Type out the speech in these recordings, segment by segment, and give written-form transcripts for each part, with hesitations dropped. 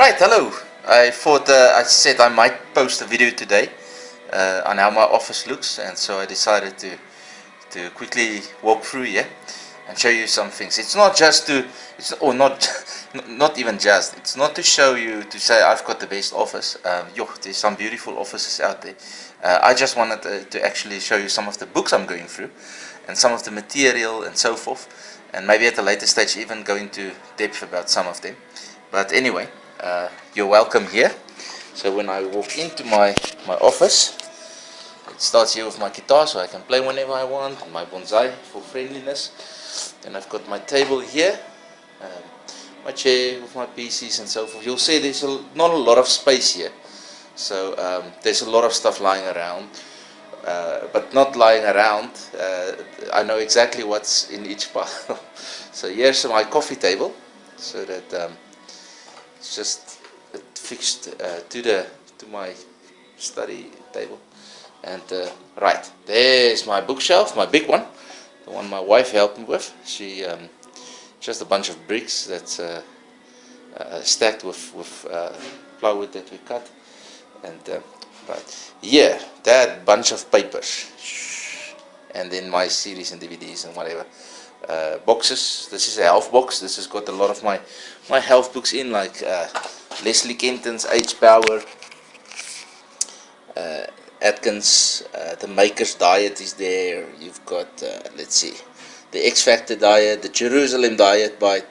Right, hello. I thought I said I might post a video today on how my office looks, and so I decided to quickly walk through here and show you some things. It's not just to, it's or not, not even just. It's not to show you to say I've got the best office. There's some beautiful offices out there. I just wanted to actually show you some of the books I'm going through, and some of the material and so forth, and maybe at a later stage even go into depth about some of them. But anyway, you're welcome here. So when I walk into my office, it starts here with my guitar, so I can play whenever I want, and my bonsai for friendliness. Then I've got my table here, my chair with my PCs and so forth. You'll see there's not a lot of space here, so there's a lot of stuff lying around, but not lying around. I know exactly what's in each pile. So here's my coffee table, so that it's just fixed to my study table. And right, there's my bookshelf, my big one, the one my wife helped me with. She just a bunch of bricks that's stacked with plywood that we cut. And right, yeah, that bunch of papers, and then my CDs and DVDs and whatever. Boxes. This is a health box. This has got a lot of my health books in, like Leslie Kenton's H Power, Atkins, the Maker's Diet is there. You've got let's see, the X Factor Diet, the Jerusalem Diet by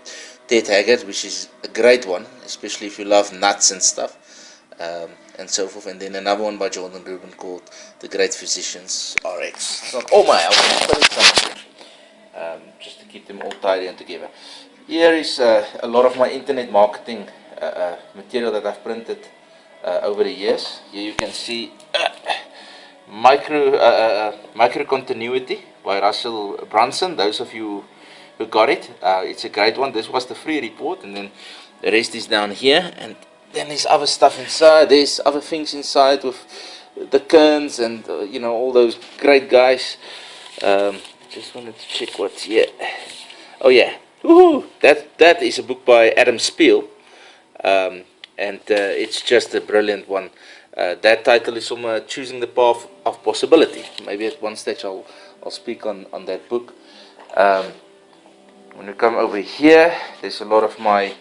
Ted Haggard, which is a great one, especially if you love nuts and stuff, and so forth. And then another one by Jordan Rubin called The Great Physicians RX. It's not all my health, but it's some of them. Just to keep them all tidy and together. Here is a lot of my internet marketing material that I've printed over the years. Here you can see micro continuity by Russell Brunson. Those of you who got it, it's a great one. This was the free report, and then the rest is down here. And then there's other stuff inside. There's other things inside with the Kerns and all those great guys. Just wanted to check what's here. Oh yeah, woohoo! That is a book by Adam Spiel, and it's just a brilliant one. That title is Choosing the Path of Possibility. Maybe at one stage I'll speak on that book. When we come over here, there's a lot of my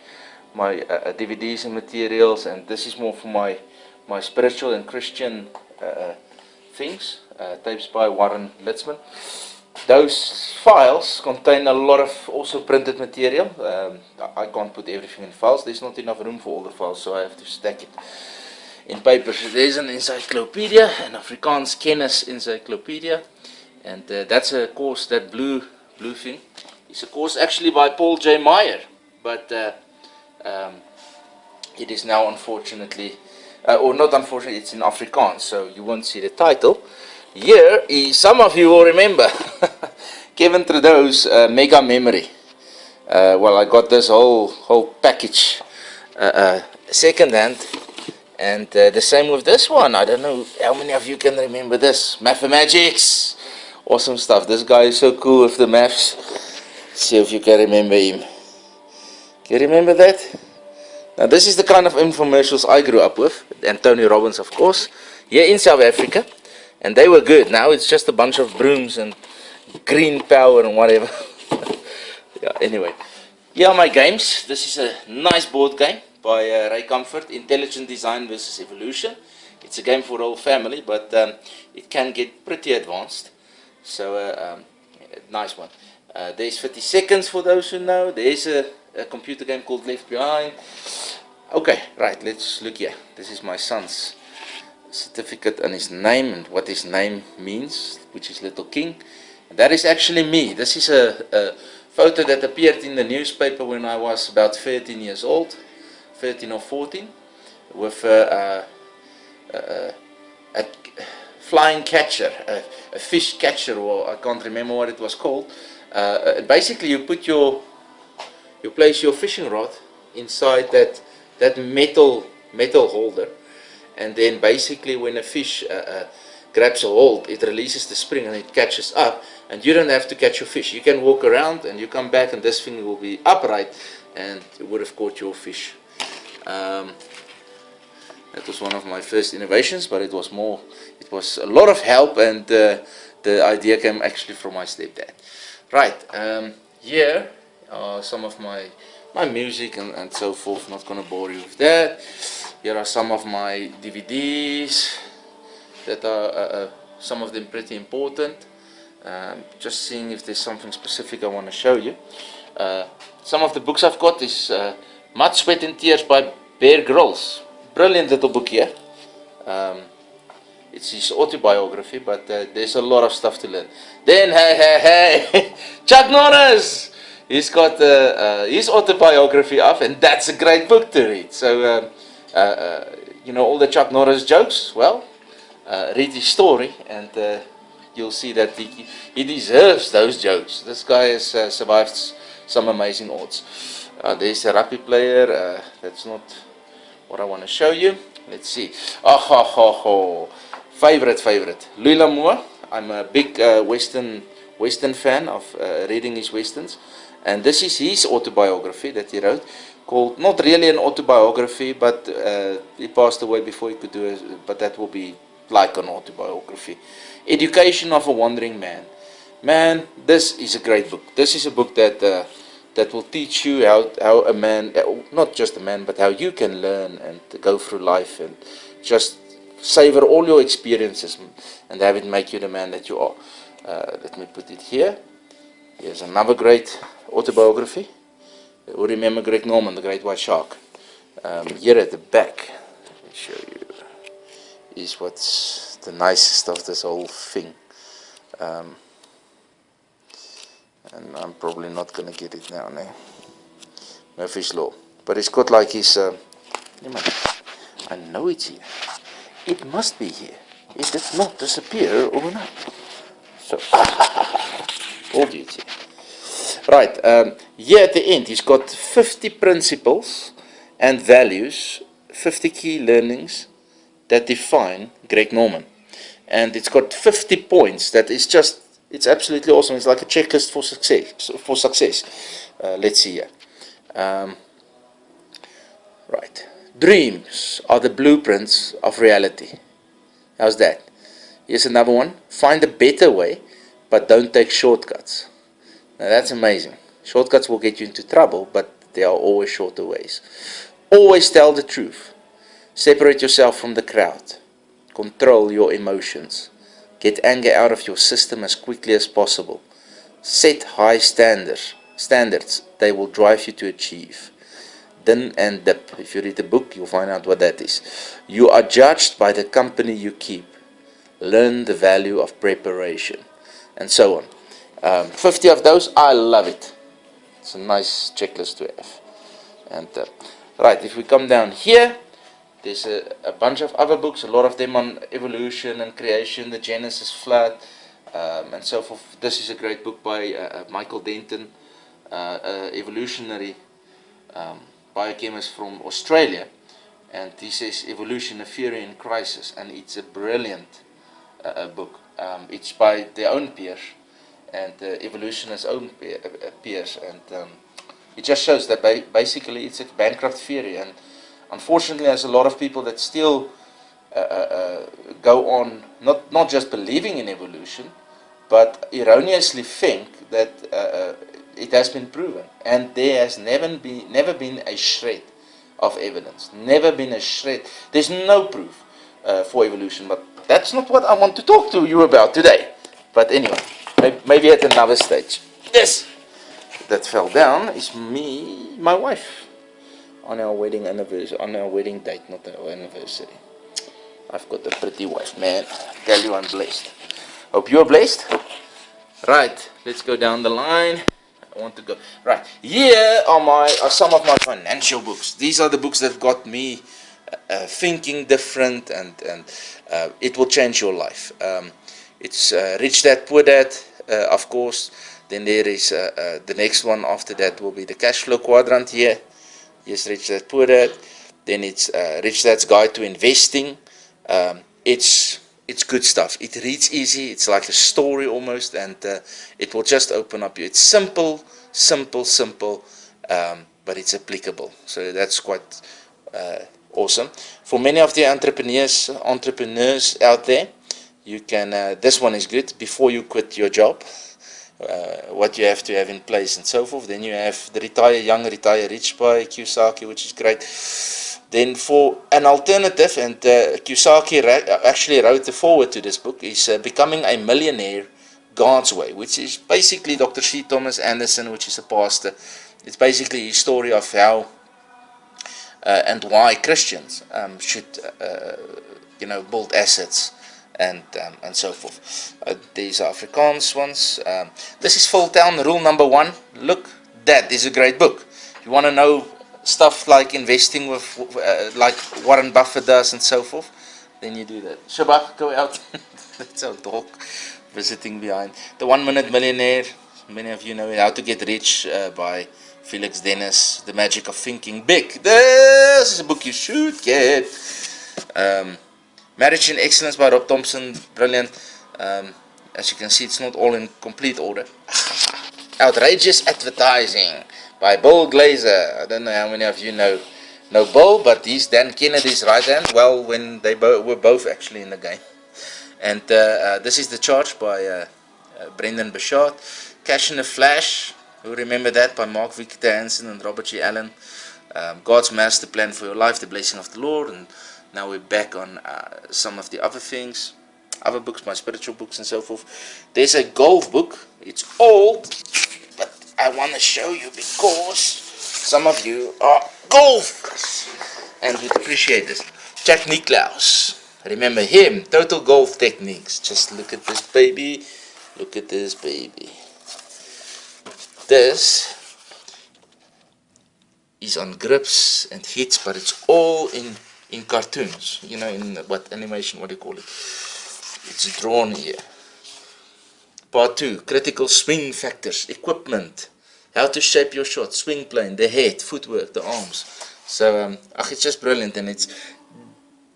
DVDs and materials, and this is more for my spiritual and Christian things. Tapes by Warren Litzman. Those files contain a lot of also printed material. I can't put everything in files. There's not enough room for all the files, so I have to stack it in papers. There's an encyclopedia, an Afrikaans kennis encyclopedia, and that's a course, that blue thing. It's a course actually by Paul J. Meyer, but it is now unfortunately, or not unfortunately, it's in Afrikaans, so you won't see the title. Here is, some of you will remember, Kevin Trudeau's Mega Memory. Well, I got this whole package second-hand, and the same with this one. I don't know how many of you can remember this. Mathematics, awesome stuff. This guy is so cool with the maths. See if you can remember him. Can you remember that? Now, this is the kind of infomercials I grew up with, and Tony Robbins, of course, here in South Africa. And they were good. Now it's just a bunch of brooms and green power and whatever. Yeah, anyway. Here are my games. This is a nice board game by Ray Comfort, Intelligent Design versus Evolution. It's a game for the whole family, but it can get pretty advanced. So, nice one. There's 30 seconds for those who know. There's a computer game called Left Behind. Okay, right, let's look here. This is my son's certificate and his name and what his name means, which is Little King. That is actually me. This is a photo that appeared in the newspaper when I was about 13 years old, 13 or 14, with a flying catcher, a fish catcher, or I can't remember what it was called. Basically, you place your fishing rod inside that metal holder. And then basically when a fish grabs a hold, it releases the spring and it catches up, and you don't have to catch your fish. You can walk around and you come back and this thing will be upright and it would have caught your fish. Um, that was one of my first innovations, but it was a lot of help, and the idea came actually from my stepdad. Right, here are some of my music and so forth. Not gonna bore you with that. Here are some of my DVDs that are some of them pretty important. Just seeing if there's something specific I want to show you. Some of the books I've got is Mud, Sweat and Tears by Grylls. Brilliant little book here. It's his autobiography, but there's a lot of stuff to learn. Then, hey, Chuck Norris! He's got his autobiography up, and that's a great book to read. So, you know, all the Chuck Norris jokes, well, read his story, and you'll see that he deserves those jokes. This guy has survived some amazing odds. There's a rugby player. That's not what I want to show you. Let's see. Favorite. Louis L'Amour. I'm a big Western fan of reading his Westerns. And this is his autobiography that he wrote, called, not really an autobiography, but he passed away before he could do it, but that will be like an autobiography. Education of a Wandering Man. Man, this is a great book. This is a book that will teach you how a man, not just a man, but how you can learn and go through life and just savor all your experiences and have it make you the man that you are. Let me put it here. Here's another great autobiography. You remember Greg Norman, the Great White Shark. Here at the back, let me show you, is what's the nicest of this whole thing. And I'm probably not going to get it now, no? Murphy's Law. But it's got like his, I know it's here. It must be here. It did not disappear overnight. So, told you it's here. Right, here at the end, he's got 50 principles and values, 50 key learnings that define Greg Norman. And it's got 50 points that is just, it's absolutely awesome. It's like a checklist for success. Let's see here. Right. Dreams are the blueprints of reality. How's that? Here's another one. Find a better way, but don't take shortcuts. Now that's amazing. Shortcuts will get you into trouble, but there are always shorter ways. Always tell the truth. Separate yourself from the crowd. Control your emotions. Get anger out of your system as quickly as possible. Set high standards. They will drive you to achieve. Din and dip. If you read the book, you'll find out what that is. You are judged by the company you keep. Learn the value of preparation. And so on. 50 of those, I love it. It's a nice checklist to have. And right, if we come down here, there's a bunch of other books, a lot of them on evolution and creation, the Genesis flood, and so forth. This is a great book by Michael Denton, evolutionary biochemist from Australia, and he says Evolution, a Theory in Crisis, and it's a brilliant book. It's by their own peers, and evolutionists' own peers, and it just shows that basically it's a bankrupt theory, and unfortunately there's a lot of people that still go on not just believing in evolution, but erroneously think that it has been proven, and there has never been a shred of evidence, never been a shred. There's no proof for evolution, but that's not what I want to talk to you about today. But anyway, maybe at another stage. This that fell down is my wife, on our wedding anniversary, on our wedding date, not our anniversary. I've got a pretty wife, man. I tell you, I'm blessed. Hope you're blessed. Right, let's go down the line. I want to go right. Here are some of my financial books. These are the books that got me thinking different, and it will change your life. It's Rich Dad Poor Dad, of course. Then there is the next one after that will be the Cash Flow Quadrant here. Yes, Rich Dad Poor Dad. Then it's Rich Dad's Guide to Investing. It's good stuff. It reads easy. It's like a story almost, and it will just open up you. It's simple, but it's applicable. So that's quite awesome. For many of the entrepreneurs out there, you can. This one is good. Before you quit your job, what you have to have in place and so forth. Then you have the Retire Young, Retire Rich by Kyosaki, which is great. Then for an alternative, and Kyosaki actually wrote the foreword to this book, is Becoming a Millionaire God's Way, which is basically Dr. C. Thomas Anderson, which is a pastor. It's basically his story of how and why Christians should, build assets and so forth. These are Afrikaans ones. This is Full Town Rule Number 1. Look, that is a great book. You want to know stuff like investing with, like Warren Buffett does and so forth, then you do that. Shabak, go out. That's our dog visiting behind. The 1 Minute Millionaire. Many of you know it. How to Get Rich by Felix Dennis. The Magic of Thinking Big. This is a book you should get. Marriage in Excellence by Rob Thompson. Brilliant. As you can see, it's not all in complete order. Outrageous Advertising by Bill Glazer. I don't know how many of you know Bill, but he's Dan Kennedy's right hand. Well, when they were both actually in the game. And this is The Charge by Brendan Bouchard. Cash in a Flash. Who remember that? By Mark Victor Hansen and Robert G. Allen. God's Master Plan for Your Life, The Blessing of the Lord. And now we're back on some of the other things. Other books, my spiritual books and so forth. There's a golf book. It's old, but I want to show you because some of you are golfers and would appreciate this. Jack Nicklaus. Remember him. Total Golf Techniques. Just look at this baby. Look at this baby. This is on grips and hits, but it's all in cartoons. You know, in what animation, what do you call it? It's drawn here. Part 2, critical swing factors, equipment, how to shape your shot, swing plane, the head, footwork, the arms. So, it's just brilliant, and it's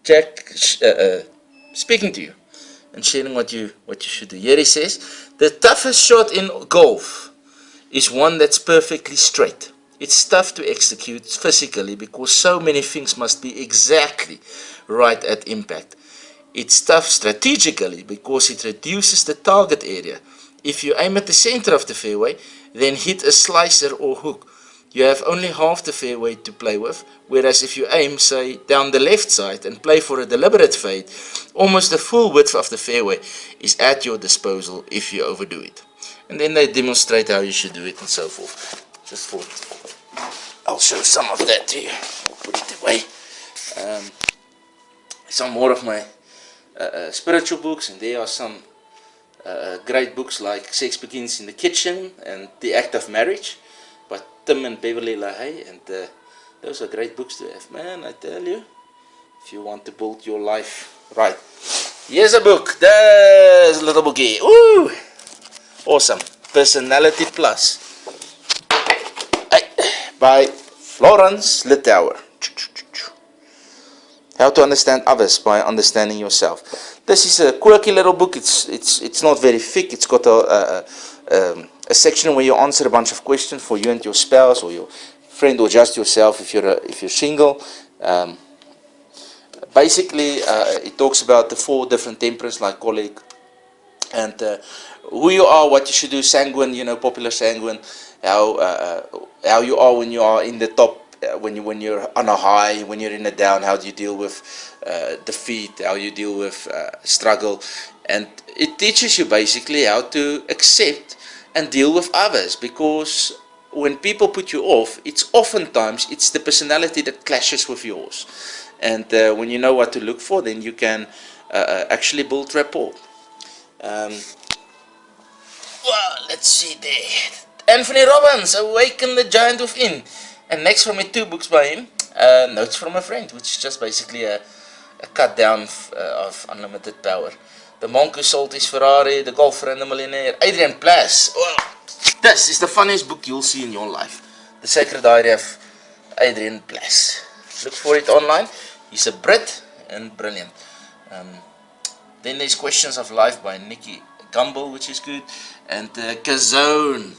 Jack speaking to you and sharing what you should do. Here he says, the toughest shot in golf is one that's perfectly straight. It's tough to execute physically because so many things must be exactly right at impact. It's tough strategically because it reduces the target area. If you aim at the center of the fairway, then hit a slicer or hook. You have only half the fairway to play with, whereas if you aim, say, down the left side and play for a deliberate fade, almost the full width of the fairway is at your disposal if you overdo it. And then they demonstrate how you should do it and so forth. Just thought I'll show some of that to you. I'll put it away. Some more of my spiritual books, and there are some great books like Sex Begins in the Kitchen and The Act of Marriage by Tim and Beverly LaHaye, and those are great books to have, man, I tell you, if you want to build your life right. Here's a book. There's a little bookie. Woo! Awesome. Personality Plus by Florence Littauer. How to Understand Others by Understanding Yourself. This is a quirky little book. It's not very thick. It's got a section where you answer a bunch of questions for you and your spouse or your friend or just yourself if you're single. Basically, it talks about the 4 different temperaments like colic and who you are, what you should do. Sanguine, popular sanguine. How you are when you are in the top. When you're on a high, when you're in a down, how do you deal with defeat, how you deal with struggle, and it teaches you basically how to accept and deal with others, because when people put you off, it's oftentimes the personality that clashes with yours, and when you know what to look for, then you can actually build rapport. Well, let's see there. Anthony Robbins, Awaken the Giant Within. And next for me, 2 books by him, Notes from a Friend, which is just basically a cut down of Unlimited Power. The Monk Who Sold His Ferrari, The Golfer and the Millionaire, Adrian Plass. Well, this is the funniest book you'll see in your life. The Sacred Diary of Adrian Plass. Look for it online. He's a Brit and brilliant. Then there's Questions of Life by Nikki Gumbel, which is good. And Kazone.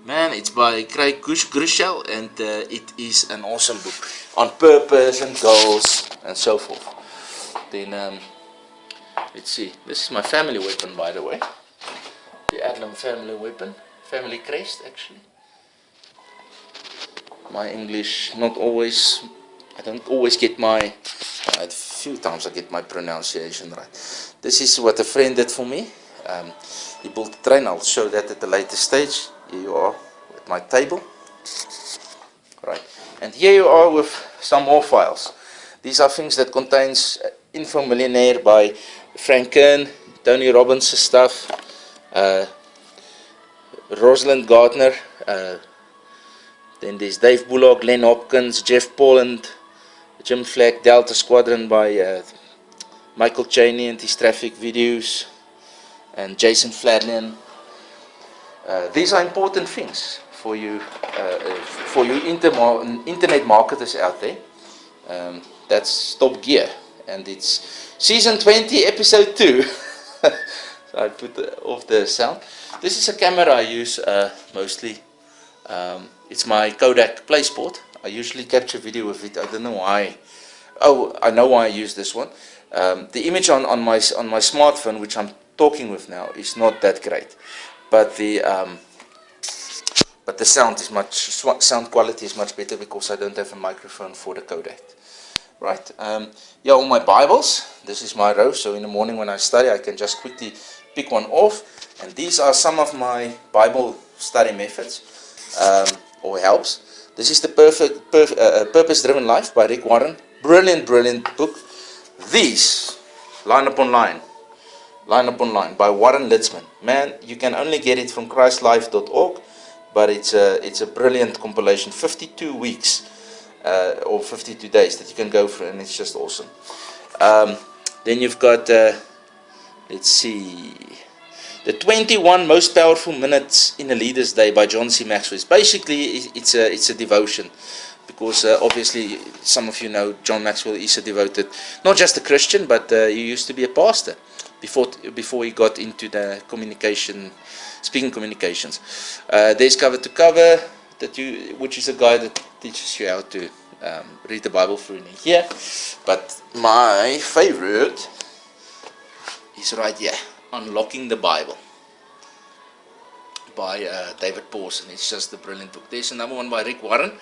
Man, it's by Craig Groeschel, and it is an awesome book on purpose and goals and so forth. Then, let's see. This is my family weapon, by the way. The Adlam family weapon. Family crest, actually. My English, not always, I don't always get my, a few times I get my pronunciation right. This is what a friend did for me. He built a train. I'll show that at a later stage. Here you are at my table. Right. And here you are with some more files. These are things that contains Info Millionaire by Frank Kern, Tony Robbins stuff, Rosalind Gardner, then there's Dave Bullock, Len Hopkins, Jeff Poland, Jim Flack, Delta Squadron by Michael Chaney and his traffic videos, and Jason Fladlien. These are important things for you internet marketers out there. That's Top Gear, and it's season 20, episode 2. So I put off the sound. This is a camera I use mostly. It's my Kodak PlaySport. I usually capture video with it. I don't know why. Oh, I know why I use this one. The image on my smartphone, which I'm talking with now, is not that great, but the sound quality is much better because I don't have a microphone for the Kodak. Right. Yeah, all my Bibles. This is my row. So in the morning when I study, I can just quickly pick one off. And these are some of my Bible study methods or helps. This is the Purpose-Driven Life by Rick Warren. Brilliant, brilliant book. These, line upon line by Warren Litzman. Man, you can only get it from christlife.org, but it's a brilliant compilation. 52 weeks or 52 days that you can go through, and it's just awesome. Then you've got, let's see, the 21 Most Powerful Minutes in a Leader's Day by John C. Maxwell. Basically, it's a devotion, because obviously some of you know John Maxwell is a devoted, not just a Christian, but he used to be a pastor before he got into the speaking communications. There's Cover to Cover, which is a guide that teaches you how to read the Bible through in a year. But my favorite is right here, Unlocking the Bible by David Pawson. It's just a brilliant book. There's another one by Rick Warren,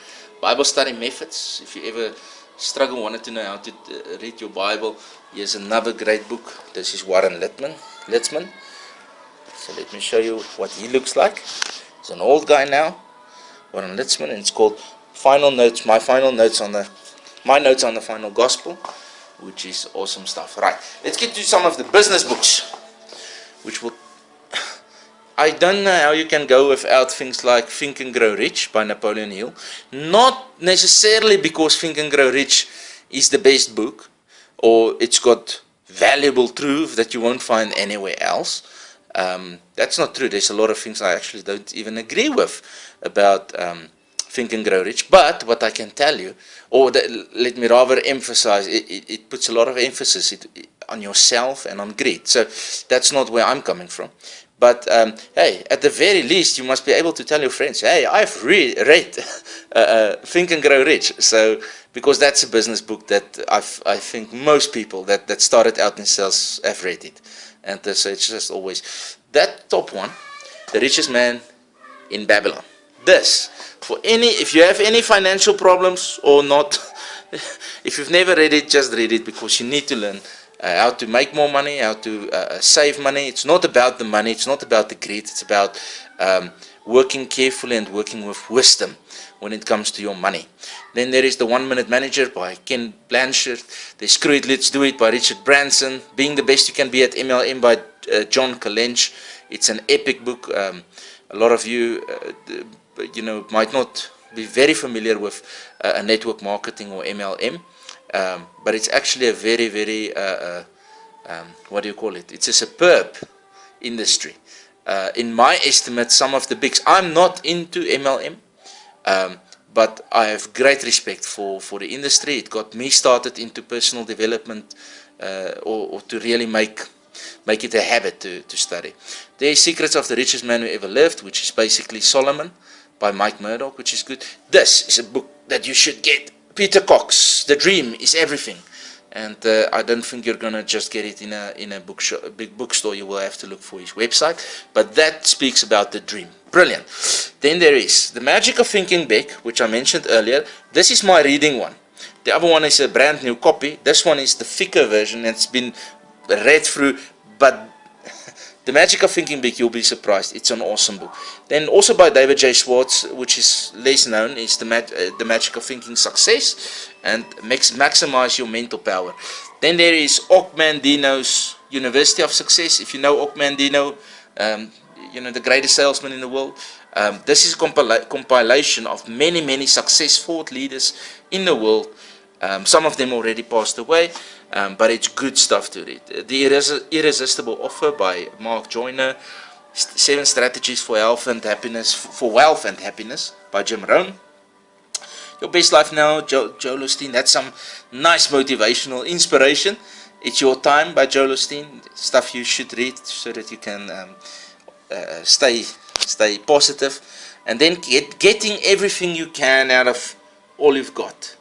Bible Study Methods. If you ever wanted to know how to read your Bible, here's another great book. This is Warren Litzman. So let me show you what he looks like. He's an old guy now, Warren Litzman, and it's called Final Notes. My notes on the Final Gospel, which is awesome stuff. Right, let's get to some of the business books, which will. I don't know how you can go without things like Think and Grow Rich by Napoleon Hill. Not necessarily because Think and Grow Rich is the best book, or it's got valuable truth that you won't find anywhere else. That's not true. There's a lot of things I actually don't even agree with about Think and Grow Rich. But what I can tell you, let me rather emphasize, it puts a lot of emphasis on yourself and on greed. So that's not where I'm coming from. But hey, at the very least, you must be able to tell your friends, hey, I've read Think and Grow Rich. So, because that's a business book that I think most people that started out in sales have read it. And so it's just always that top one, The Richest Man in Babylon. This, if you have any financial problems or not, if you've never read it, just read it, because you need to learn how to make more money, how to save money. It's not about the money, it's not about the greed, it's about working carefully and working with wisdom when it comes to your money. Then there is The 1 Minute Manager by Ken Blanchard. There's Screw It, Let's Do It by Richard Branson. Being the Best You Can Be at MLM by John Kalench. It's an epic book. A lot of you, might not be very familiar with network marketing or MLM. But it's actually a very, very, what do you call it? It's a superb industry. In my estimate, some of the bigs, I'm not into MLM, but I have great respect for the industry. It got me started into personal development, or to really make it a habit to study. There's Secrets of the Richest Man Who Ever Lived, which is basically Solomon, by Mike Murdoch, which is good. This is a book that you should get. Peter Cox, The Dream is Everything. And I don't think you're gonna just get it in a bookshop, a big bookstore. You will have to look for his website. But that speaks about the dream. Brilliant. Then there is The Magic of Thinking Big, which I mentioned earlier. This is my reading one. The other one is a brand new copy. This one is the thicker version. It's been read through, but The Magic of Thinking Big, you'll be surprised. It's an awesome book. Then also by David J. Schwartz, which is less known, is The Magic of Thinking Success and Maximize Your Mental Power. Then there is Og Mandino's University of Success. If you know Og Mandino, you know, the greatest salesman in the world. This is a compilation of many successful thought leaders in the world. Some of them already passed away, but it's good stuff to read. The Irresistible Offer by Mark Joyner. 7 Strategies for Wealth and Happiness by Jim Rohn. Your Best Life Now, Joel Osteen. That's some nice motivational inspiration. It's Your Time by Joel Osteen. Stuff you should read so that you can stay positive. And then Getting Everything You Can Out of All You've Got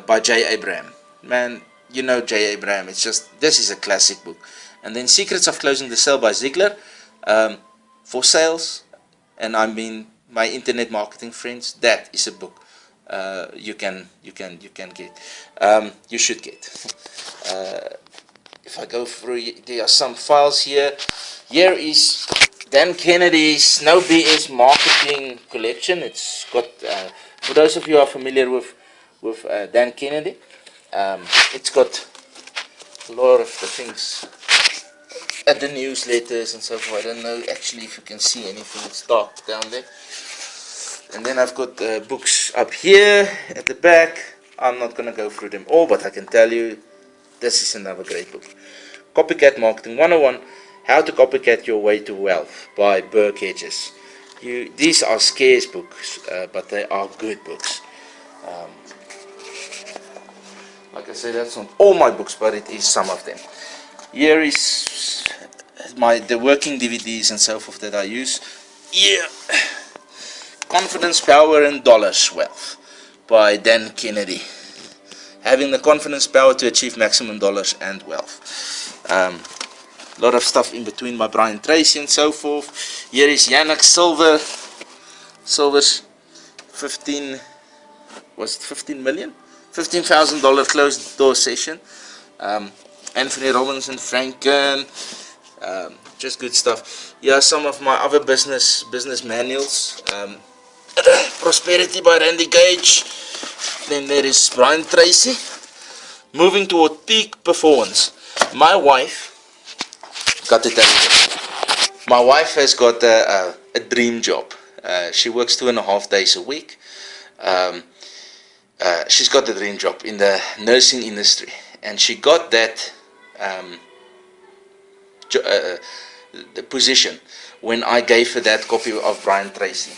by J. Abraham. Man, you know J. Abraham. It's just, this is a classic book. And then Secrets of Closing the Sale by Ziglar. For sales, and I mean my internet marketing friends, that is a book you can get. You should get. If I go through, there are some files here. Here is Dan Kennedy's No BS Marketing Collection. It's got, for those of you who are familiar with Dan Kennedy, it's got a lot of the things at the newsletters and so forth. I don't know actually if you can see anything. It's dark down there. And then I've got books up here at the back. I'm not going to go through them all, but I can tell you this is another great book. Copycat Marketing 101, How to Copycat Your Way to Wealth by Burke Hedges. These are scarce books, but they are good books. Like I said, that's not all my books, but it is some of them. Here is the working DVDs and so forth that I use. Yeah, Confidence, Power and Dollars Wealth by Dan Kennedy. Having the confidence, power to achieve maximum dollars and wealth. A lot of stuff in between by Brian Tracy and so forth. Here is Yannick Silver's 15 million? $15,000 closed door session. Anthony Robbins and Franken, just good stuff. Yeah, some of my other business manuals. Prosperity by Randy Gage. Then there is Brian Tracy, Moving Toward Peak Performance. My wife, got to tell you this, my wife has got a dream job. She works 2.5 days a week. She's got a dream job in the nursing industry, and she got that the position when I gave her that copy of Brian Tracy.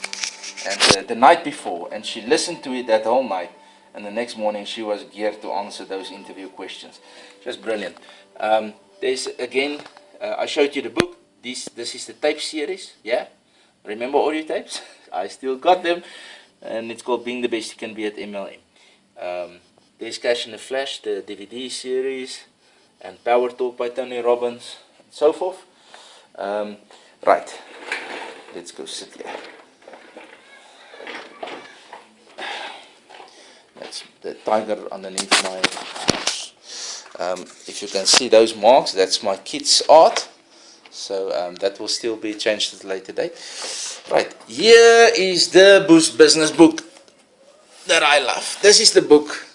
And the night before, and she listened to it that whole night, and the next morning she was geared to answer those interview questions. Just brilliant. There's again, I showed you the book. This is the tape series. Yeah, remember audio tapes? I still got them, and it's called Being the Best You Can Be at MLM. There's Cash in the Flash, the DVD series, and Power Talk by Tony Robbins, and so forth. Right, let's go sit here. That's the tiger underneath my house. If you can see those marks, that's my kids' art. So that will still be changed at a later date. Right, here is the business book that I love. This is the book.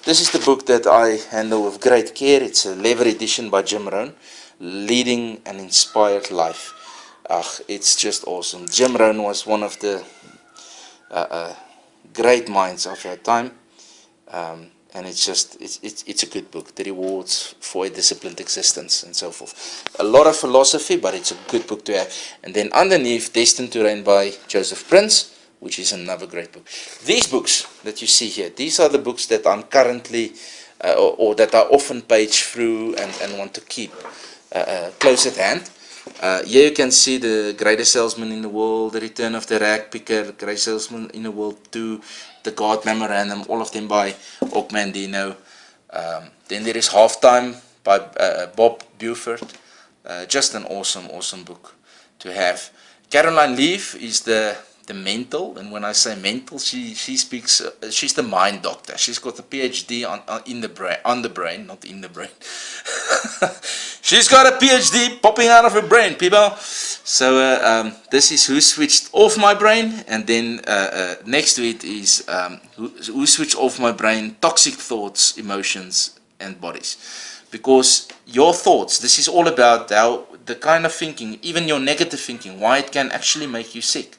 This is the book that I handle with great care. It's a leather edition by Jim Rohn, Leading an Inspired Life. It's just awesome. Jim Rohn was one of the great minds of our time, and it's a good book. The Rewards for a Disciplined Existence and so forth. A lot of philosophy, but it's a good book to have. And then underneath, Destined to Reign by Joseph Prince, which is another great book. These books that you see here, these are the books that I'm currently, or that I often page through and want to keep close at hand. Here you can see the greatest salesman in the world, the return of the rag picker, greatest salesman in the world 2, the God Memorandum, all of them by Og Mandino. Then there is Halftime by Bob Buford. Just an awesome book to have. Caroline Leaf is the mental, and when I say mental, she speaks. She's the mind doctor. She's got a PhD in the brain, on the brain, not in the brain. She's got a PhD popping out of her brain, people. So this is Who Switched Off My Brain, and then next to it is Who Switched Off My Brain: Toxic Thoughts, Emotions, and Bodies. Because your thoughts, this is all about how the kind of thinking, even your negative thinking, why it can actually make you sick.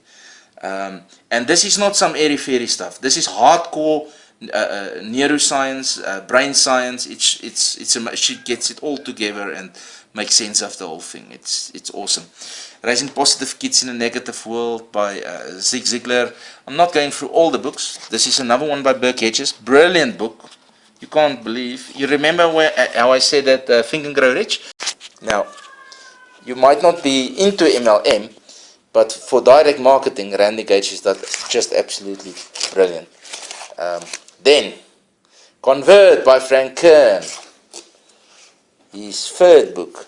And this is not some airy-fairy stuff. This is hardcore neuroscience, brain science. She gets it all together and makes sense of the whole thing. It's awesome. Raising Positive Kids in a Negative World by Zig Ziglar. I'm not going through all the books. This is another one by Burke Hedges. Brilliant book. You can't believe. You remember how I said that Think and Grow Rich? Now, you might not be into MLM, but for direct marketing, Randy Gage is just absolutely brilliant. Then, Convert by Frank Kern. His third book.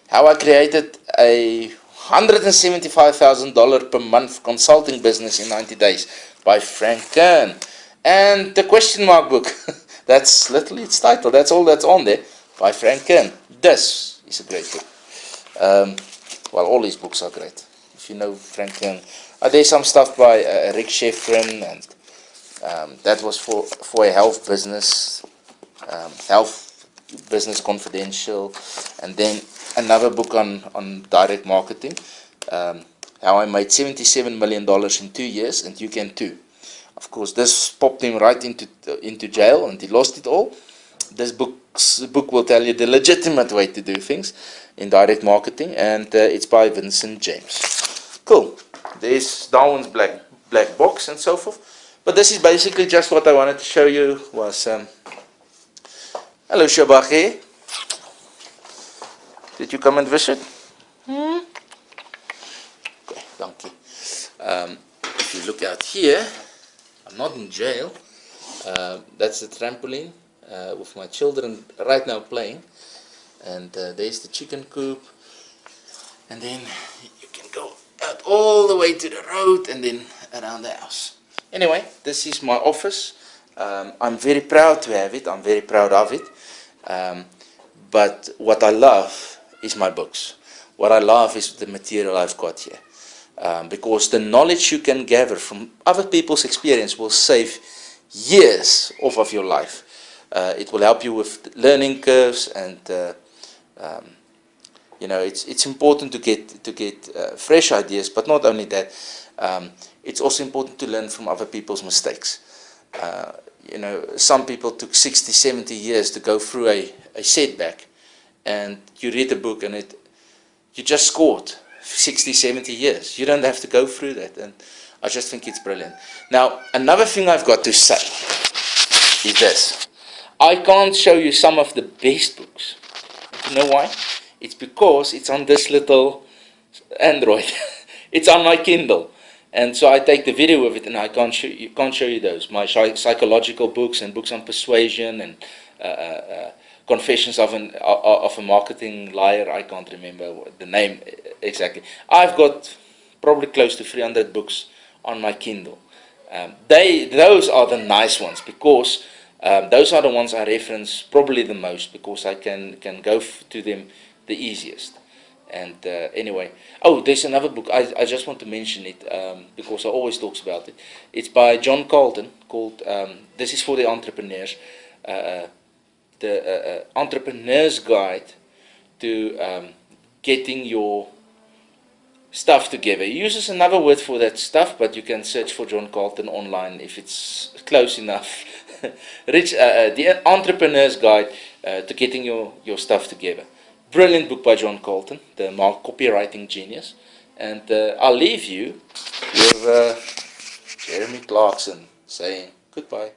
How I Created a $175,000 per month consulting business in 90 days by Frank Kern. And the question mark book. That's literally its title. That's all that's on there by Frank Kern. This is a great book. Well, all his books are great. If you know Frank Kern. There's some stuff by Rick Sheffrin, and that was for a health business, Health Business Confidential, and then another book on direct marketing, how I made $77 million in 2 years, and you can too. Of course, this popped him right into jail, and he lost it all. This book will tell you the legitimate way to do things in direct marketing, and it's by Vincent James. Cool. There's Darwin's black box and so forth. But this is basically just what I wanted to show you. Was hello Shabache. Did you come and visit? Okay, donkey. If you look out here, I'm not in jail. That's the trampoline with my children right now playing. And there's the chicken coop. And then you can go out all the way to the road and then around the house. Anyway, this is my office. I'm very proud to have it. I'm very proud of it. But what I love is my books. What I love is the material I've got here. Because the knowledge you can gather from other people's experience will save years off of your life. It will help you with learning curves, and you know, it's important to get fresh ideas. But not only that, it's also important to learn from other people's mistakes. You know, some people took 60, 70 years to go through a setback, and you read a book and you just scored 60, 70 years. You don't have to go through that, and I just think it's brilliant. Now, another thing I've got to say is this. I can't show you some of the best books. You know why? It's because it's on this little Android. It's on my Kindle. And so I take the video of it, and I can't show you those. My psychological books and books on persuasion and Confessions of a Marketing Liar. I can't remember the name exactly. I've got probably close to 300 books on my Kindle. Those are the nice ones, because those are the ones I reference probably the most, because I can go to them the easiest. And anyway, oh, there's another book. I just want to mention it because I always talks about it. It's by John Carlton, called this is for the entrepreneurs, the Entrepreneur's Guide to Getting Your Stuff Together. He uses another word for that stuff, but you can search for John Carlton online if it's close enough. The Entrepreneur's Guide to Getting Your Stuff Together. Brilliant book by John Carlton, the copywriting genius. And I'll leave you with Jeremy Clarkson saying goodbye.